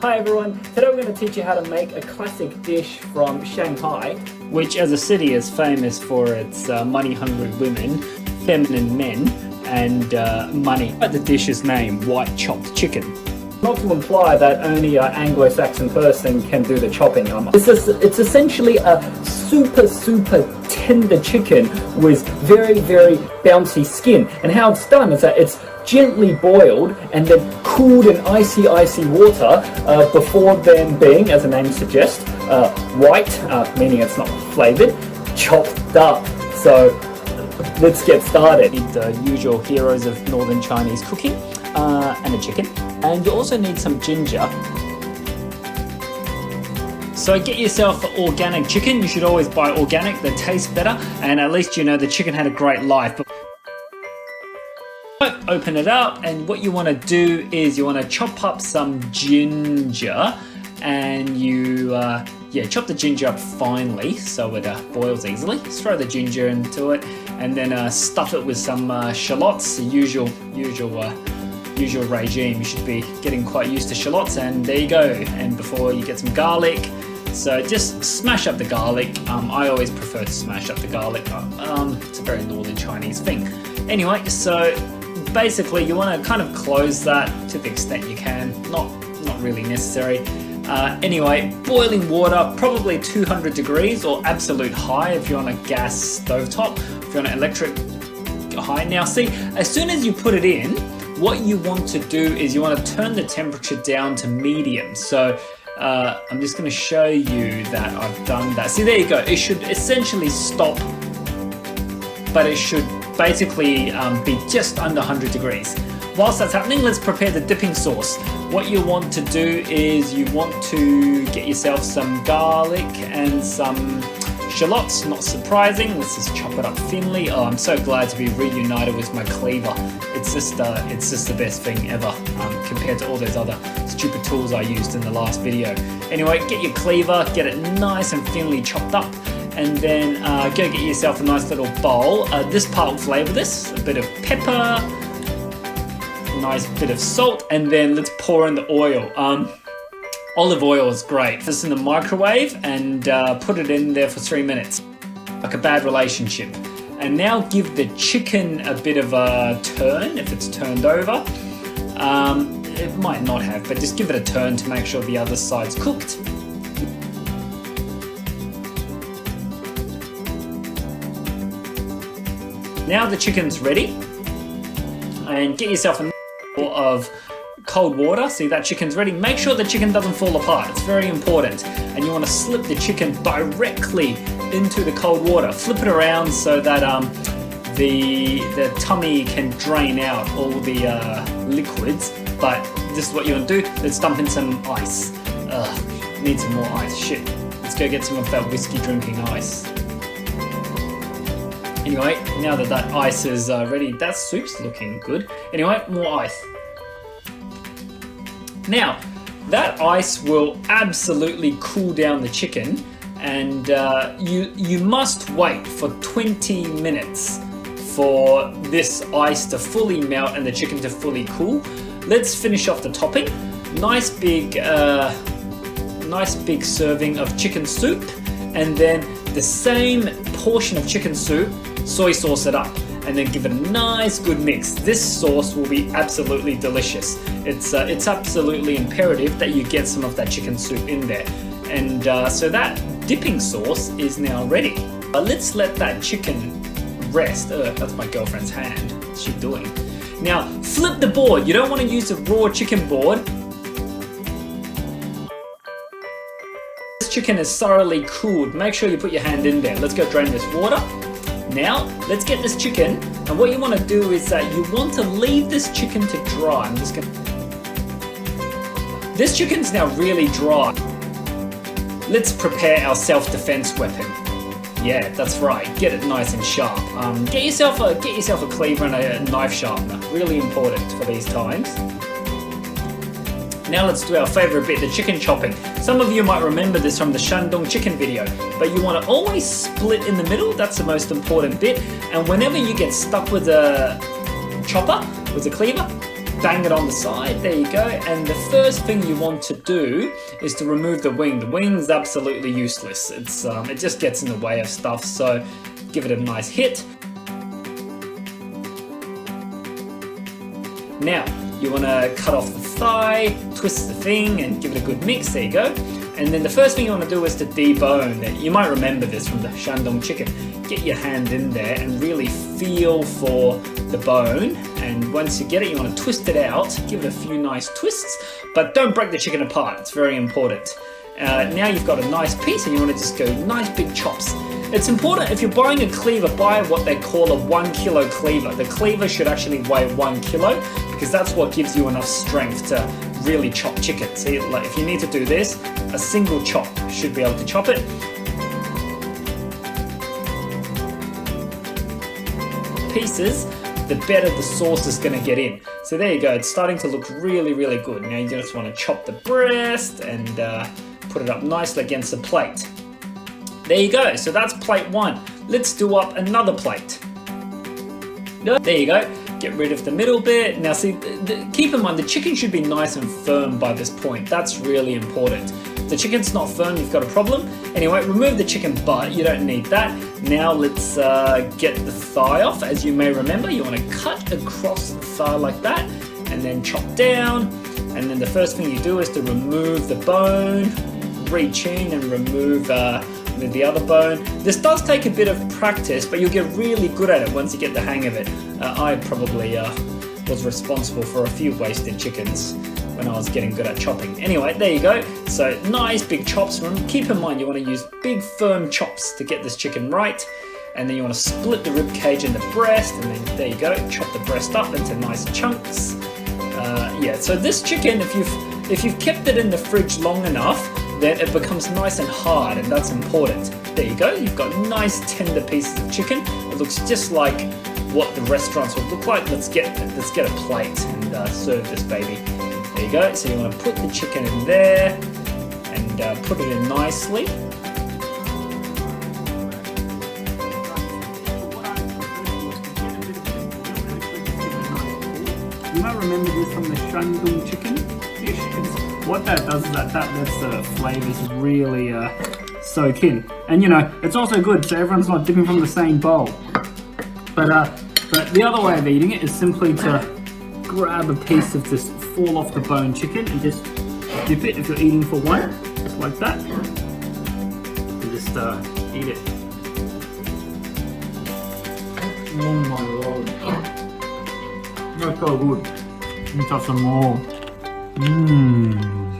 Hi everyone, today we're going to teach you how to make a classic dish from Shanghai, which as a city is famous for its money-hungry women, feminine men, and money. The dish is named white chopped chicken. Not to imply that only an Anglo-Saxon person can do the chopping. It's essentially a super tender chicken with very bouncy skin. And how it's done is that it's gently boiled and then cooled in icy water before then being, as the name suggests, white, meaning it's not flavored, chopped up. So let's get started. You need the usual heroes of northern Chinese cooking and a chicken. And you also need some ginger. So get yourself organic chicken. You should always buy organic, they taste better, and at least you know the chicken had a great life. Open it up, and what you want to do is you want to chop up some ginger, and you chop the ginger up finely so it boils easily. Just throw the ginger into it, and then stuff it with some shallots, the usual regime. You should be getting quite used to shallots, and there you go. And before you get some garlic, so just smash up the garlic. I always prefer to smash up the garlic. It's a very northern Chinese thing. Anyway, so basically you want to kind of close that to the extent you can, not really necessary. Anyway, boiling water, probably 200 degrees or absolute high if you're on a gas stovetop. If you're on an electric, high. Now see, as soon as you put it in, what you want to do is you want to turn the temperature down to medium. So I'm just going to show you that I've done that. See, there you go. It should essentially stop, but it should basically be just under 100 degrees. Whilst that's happening, let's prepare the dipping sauce. What you want to do is you want to get yourself some garlic and some shallots. Not surprising. Let's just chop it up thinly. Oh, I'm so glad to be reunited with my cleaver. It's just the best thing ever compared to all those other stupid tools I used in the last video. Anyway, get your cleaver, get it nice and thinly chopped up, and then go get yourself a nice little bowl. This part will flavour this, a bit of pepper, a nice bit of salt, and then let's pour in the oil. Olive oil is great. Put this in the microwave and put it in there for 3 minutes, like a bad relationship. And now give the chicken a bit of a turn if it's turned over. It might not have, but just give it a turn to make sure the other side's cooked. Now the chicken's ready, and get yourself a bowl of cold water. See, that chicken's ready. Make sure the chicken doesn't fall apart. It's very important. And you want to slip the chicken directly into the cold water. Flip it around so that the tummy can drain out all the liquids. But this is what you want to do. Let's dump in some ice. Need some more ice. Shit. Let's go get some of that whiskey drinking ice. Anyway, now that that ice is ready, that soup's looking good. Anyway, more ice. Now, that ice will absolutely cool down the chicken, and you must wait for 20 minutes for this ice to fully melt and the chicken to fully cool. Let's finish off the topping. Nice big serving of chicken soup, and then the same portion of chicken soup, soy sauce it up, and then give it a nice good mix. This sauce will be absolutely delicious. It's absolutely imperative that you get some of that chicken soup in there. And so that dipping sauce is now ready. Let's let that chicken rest. That's my girlfriend's hand. What's she doing? Now flip the board. You don't want to use a raw chicken board. This chicken is thoroughly cooled. Make sure you put your hand in there. Let's go drain this water. Now, let's get this chicken, and what you want to do is that you want to leave this chicken to dry. This chicken's now really dry. Let's prepare our self-defense weapon. Yeah, that's right. Get it nice and sharp. Get yourself a cleaver and a knife sharpener. Really important for these times. Now let's do our favorite bit, the chicken chopping. Some of you might remember this from the Shandong chicken video, but you want to always split in the middle. That's the most important bit. And whenever you get stuck with a chopper, with a cleaver, bang it on the side. There you go. And the first thing you want to do is to remove the wing. The wing's absolutely useless. It just gets in the way of stuff. So give it a nice hit. Now you want to cut off the thigh, twist the thing, and give it a good mix. There you go. And then the first thing you want to do is to debone. You might remember this from the Shandong chicken. Get your hand in there and really feel for the bone. And once you get it, you want to twist it out. Give it a few nice twists, but don't break the chicken apart. It's very important. Now you've got a nice piece and you want to just go nice big chops. It's important, if you're buying a cleaver, buy what they call a 1 kilo cleaver. The cleaver should actually weigh 1 kilo because that's what gives you enough strength to really chop chicken. See, like if you need to do this, a single chop should be able to chop it. Pieces, the better the sauce is going to get in. So there you go, it's starting to look really, really good. Now you just want to chop the breast and put it up nicely against the plate. There you go, so that's plate 1. Let's do up another plate. There you go, get rid of the middle bit. Now see, keep in mind the chicken should be nice and firm by this point. That's really important. If the chicken's not firm, you've got a problem. Anyway, remove the chicken butt, you don't need that. Now let's get the thigh off. As you may remember, you want to cut across the thigh like that and then chop down. And then the first thing you do is to remove the bone, reach in and remove the other bone. This does take a bit of practice, but you'll get really good at it once you get the hang of it. I probably was responsible for a few wasted chickens when I was getting good at chopping. Anyway, there you go. So nice big chops. Keep in mind you want to use big firm chops to get this chicken right. And then you want to split the rib cage and the breast, and then there you go, chop the breast up into nice chunks. Yeah, so this chicken, if you've kept it in the fridge long enough, then it becomes nice and hard, and that's important. There you go, you've got nice tender pieces of chicken. It looks just like what the restaurants would look like. Let's get a plate and serve this baby. There you go, so you want to put the chicken in there and put it in nicely. You might remember this from the Shandong chicken dish. What that does is that lets the flavours really soak in. And you know, it's also good so everyone's not dipping from the same bowl. But the other way of eating it is simply to grab a piece of this fall off the bone chicken and just dip it if you're eating for one, just like that. And just eat it. Oh my lord. That's so good. Let me try some more. Mmm.